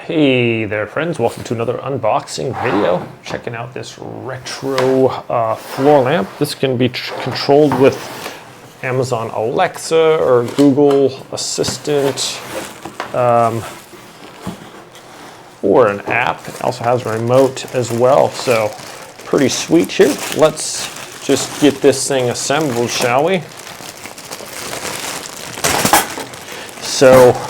Hey there friends, welcome to another unboxing video. Checking out this retro floor lamp. This can be controlled with Amazon Alexa or Google Assistant or an app. It also has a remote as well, so pretty sweet here. Let's just get this thing assembled, shall we? So,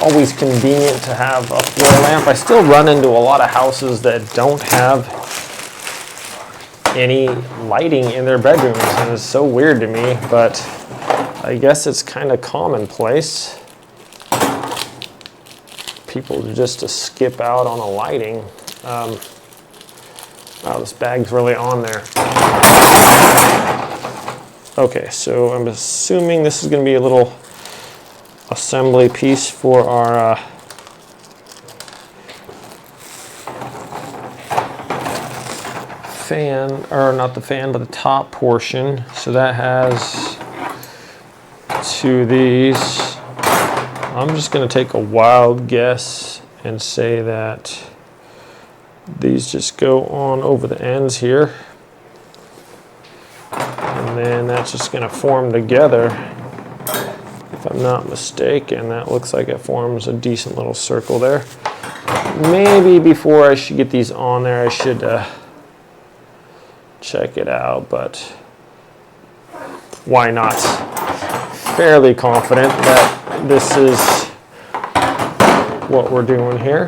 always convenient to have a floor lamp. I still run into a lot of houses that don't have any lighting in their bedrooms, and it's so weird to me, but I guess it's kind of commonplace. People just to skip out on the lighting. Wow, this bag's really on there. Okay, so I'm assuming this is going to be a little assembly piece for our fan, or not the fan, but the top portion. So that has two of these. I'm just going to take a wild guess and say that these just go on over the ends here, and then that's just going to form together. If I'm not mistaken, that looks like it forms a decent little circle there. Maybe before I should get these on there, I should check it out, but why not? Fairly confident that this is what we're doing here.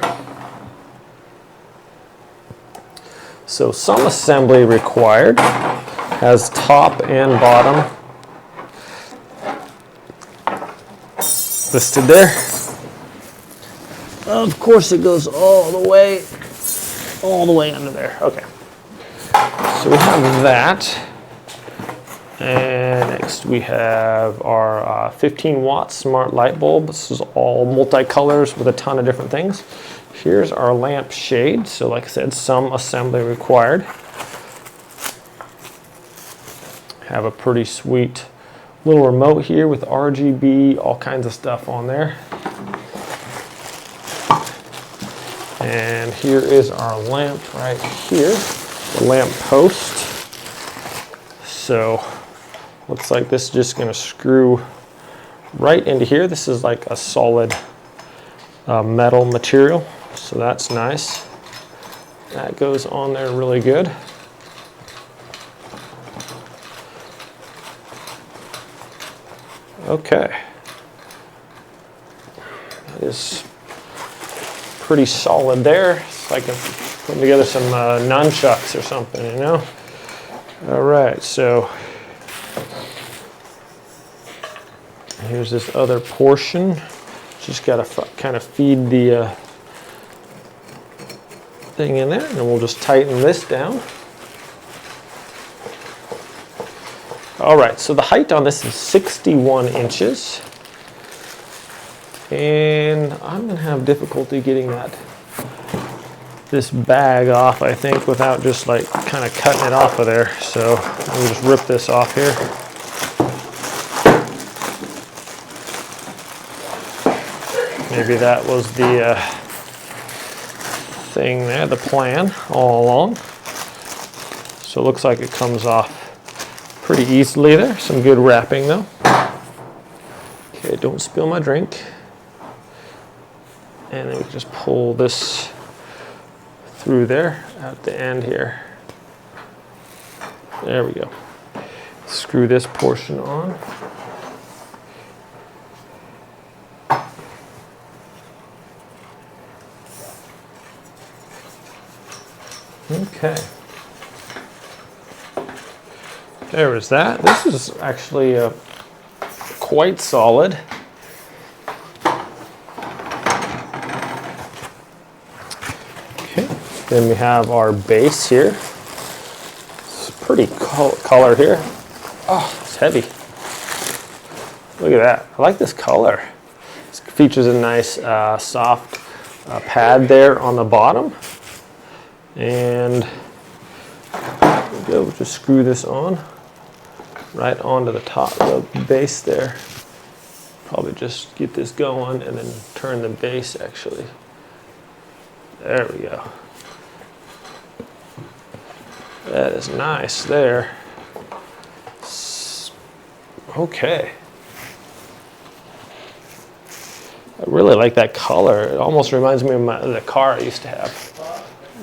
So some assembly required. Has top and bottom listed there. Of course it goes all the way under there. Okay, so we have that, and next we have our 15 watt smart light bulb. This is all multicolors with a ton of different things. Here's our lamp shade. So like I said, some assembly required. Have a pretty sweet little remote here with RGB, all kinds of stuff on there. And here is our lamp right here, the lamp post. So looks like this is just going to screw right into here. This is like a solid metal material, so that's nice. That goes on there really good. Okay, that is pretty solid there. So I can put together some nunchucks or something, you know? All right, so here's this other portion. Just got to kind of feed the thing in there, and then we'll just tighten this down. All right, so the height on this is 61 inches. And I'm gonna have difficulty getting this bag off, I think, without just like kind of cutting it off of there. So let me just rip this off here. Maybe that was the thing there, the plan all along. So it looks like it comes off pretty easily there. Some good wrapping though. Okay, don't spill my drink. And then we can just pull this through there at the end here. There we go. Screw this portion on. Okay. There is that. This is actually quite solid. Okay. Then we have our base here. It's pretty color here. Oh, it's heavy. Look at that. I like this color. This features a nice soft pad there on the bottom. And there we go. We'll just screw this on right onto the top of the base there. Probably just get this going and then turn the base actually There we go. That is nice there. Okay. I really like that color. It almost reminds me of the car I used to have.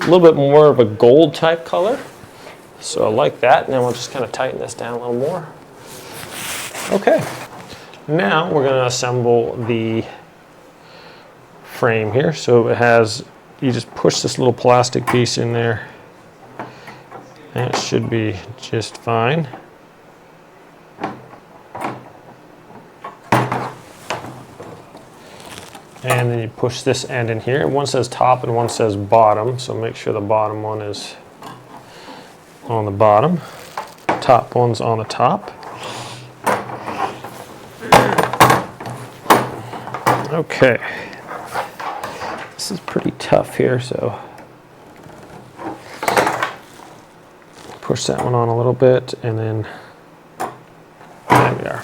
A little bit more of a gold type color. So I like that. And then we'll just kind of tighten this down a little more. Okay. Now we're going to assemble the frame here. So it has, you just push this little plastic piece in there. And it should be just fine. And then you push this end in here. One says top and one says bottom, so make sure the bottom one is on the bottom. Top one's on the top. Okay. This is pretty tough here, so push that one on a little bit, and then there we are.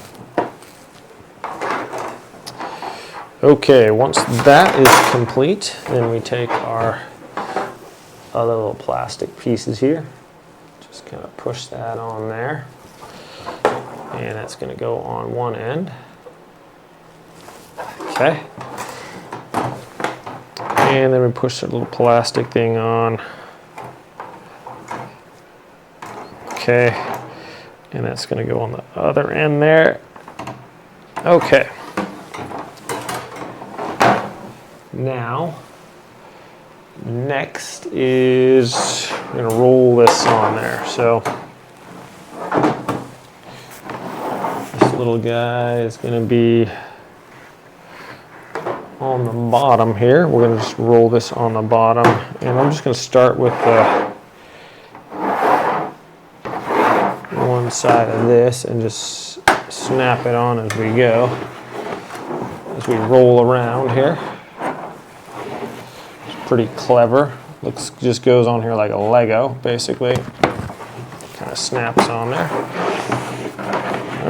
Okay, once that is complete, then we take our other little plastic pieces here. Just kind of push that on there. And that's going to go on one end. Okay. And then we push the little plastic thing on. Okay. And that's going to go on the other end there. Okay. Now, next is we're going to roll this on there. So this little guy is going to be on the bottom here. We're going to just roll this on the bottom, and I'm just going to start with the one side of this and just snap it on as we go, as we roll around here. Pretty clever. Looks, just goes on here like a Lego, basically. Kind of snaps on there.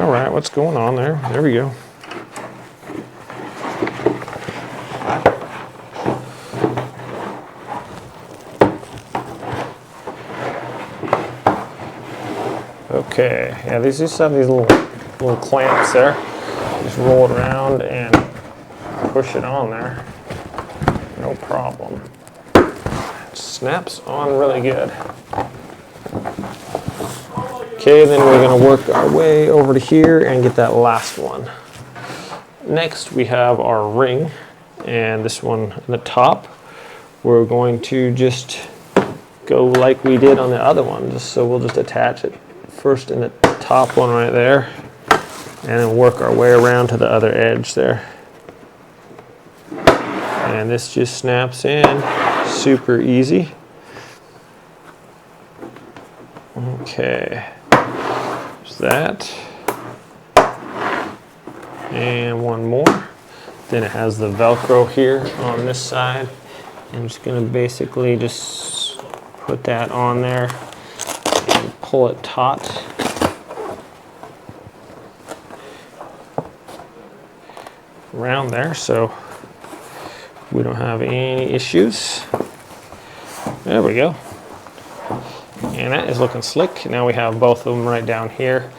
All right, what's going on there? There we go. Okay, yeah, these just have these little clamps there. Just roll it around and push it on there. No problem. It snaps on really good. Okay, then we're going to work our way over to here and get that last one. Next, we have our ring, and this one in the top. We're going to just go like we did on the other one. So we'll just attach it first in the top one right there, and then work our way around to the other edge there. And this just snaps in, super easy. Okay, there's that. And one more. Then it has the Velcro here on this side. I'm just gonna basically just put that on there and pull it taut. Around there, so we don't have any issues. There we go. And that is looking slick. Now we have both of them right down here,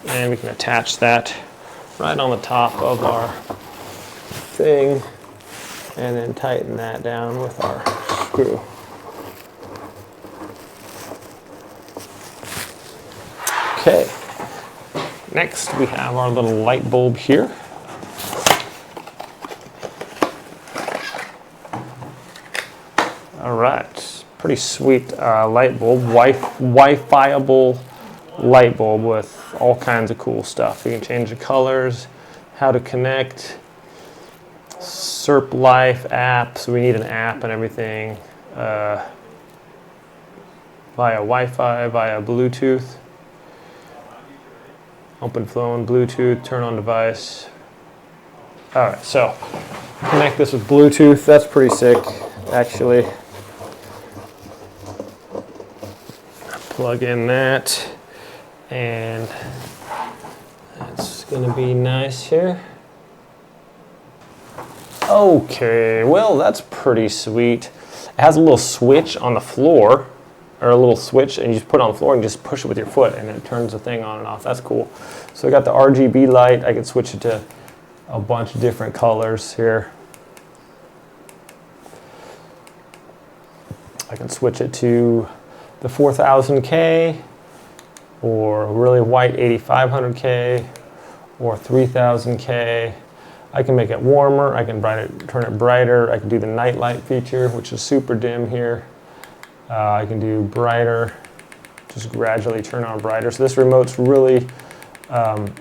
and we can attach that right on the top of our thing, and then tighten that down with our screw. Okay. Next we have our little light bulb here. All right, pretty sweet light bulb, Wi-Fi-able light bulb with all kinds of cool stuff. You can change the colors, how to connect, SERP Life app, so we need an app and everything, via Wi-Fi, via Bluetooth, open phone, Bluetooth, turn on device. All right, so connect this with Bluetooth. That's pretty sick, actually. Plug in that, and that's going to be nice here. Okay, well, that's pretty sweet. It has a little switch on the floor, or a little switch, and you just put it on the floor and just push it with your foot, and it turns the thing on and off. That's cool. So I got the RGB light. I can switch it to a bunch of different colors here. I can switch it to the 4000K, or really white 8500K, or 3000K. I can make it warmer. I can turn it brighter. I can do the night light feature, which is super dim here. I can do brighter, just gradually turn on brighter. So this remote's really, man,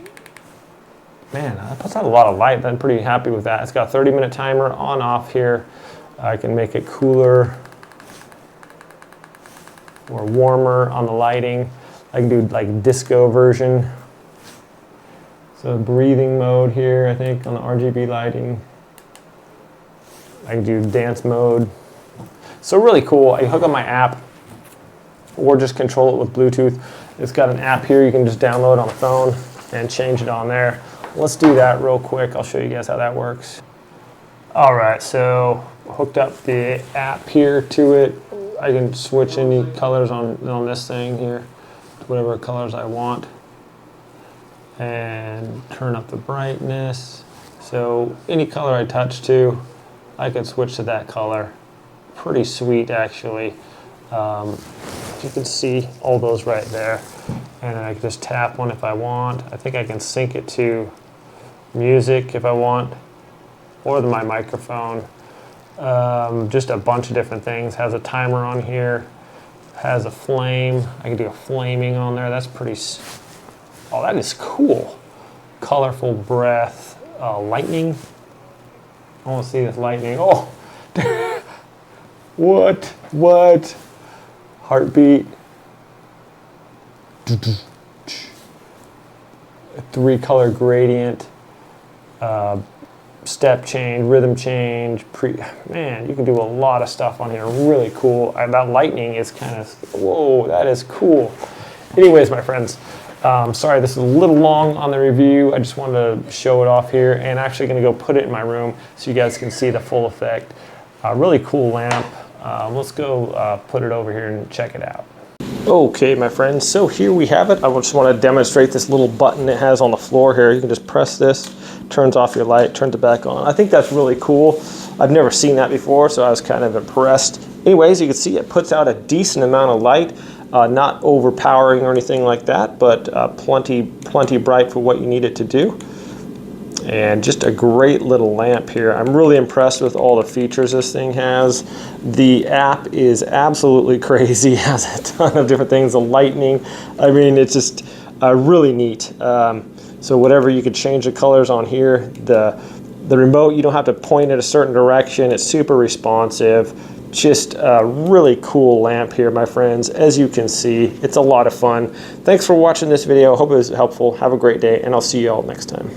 that puts out a lot of light. I'm pretty happy with that. It's got a 30-minute timer on off here. I can make it cooler or warmer on the lighting. I can do like disco version. So breathing mode here, I think, on the RGB lighting. I can do dance mode. So really cool. I hook up my app or just control it with Bluetooth. It's got an app here you can just download on the phone and change it on there. Let's do that real quick. I'll show you guys how that works. All right, so hooked up the app here to it. I can switch any colors on this thing here, whatever colors I want, and turn up the brightness. So any color I touch to, I can switch to that color. Pretty sweet, actually. You can see all those right there. And I can just tap one if I want. I think I can sync it to music if I want, or my microphone. Just a bunch of different things. Has a timer on here. Has a flame. I can do a flaming on there. That's pretty. Oh, that is cool. Colorful breath. Lightning. I want to see this lightning. Oh, what? Heartbeat. A 3-color gradient. Step change, rhythm change. Man, you can do a lot of stuff on here. Really cool. That lightning is kind of, whoa, that is cool. Anyways, my friends, sorry this is a little long on the review. I just wanted to show it off here, and actually going to go put it in my room so you guys can see the full effect. Really cool lamp. Let's go put it over here and check it out. Okay, my friends, so here we have it. I just want to demonstrate this little button it has on the floor here. You can just press this, turns off your light, turns it back on. I think that's really cool. I've never seen that before, so I was kind of impressed. Anyways, you can see it puts out a decent amount of light, not overpowering or anything like that, but plenty bright for what you need it to do. And just a great little lamp here. I'm really impressed with all the features this thing has. The app is absolutely crazy. It has a ton of different things. The lightning, I mean, it's just really neat. So whatever, you could change the colors on here. The remote, you don't have to point it a certain direction. It's super responsive. Just a really cool lamp here, my friends. As you can see, it's a lot of fun. Thanks for watching this video. Hope it was helpful. Have a great day, and I'll see you all next time.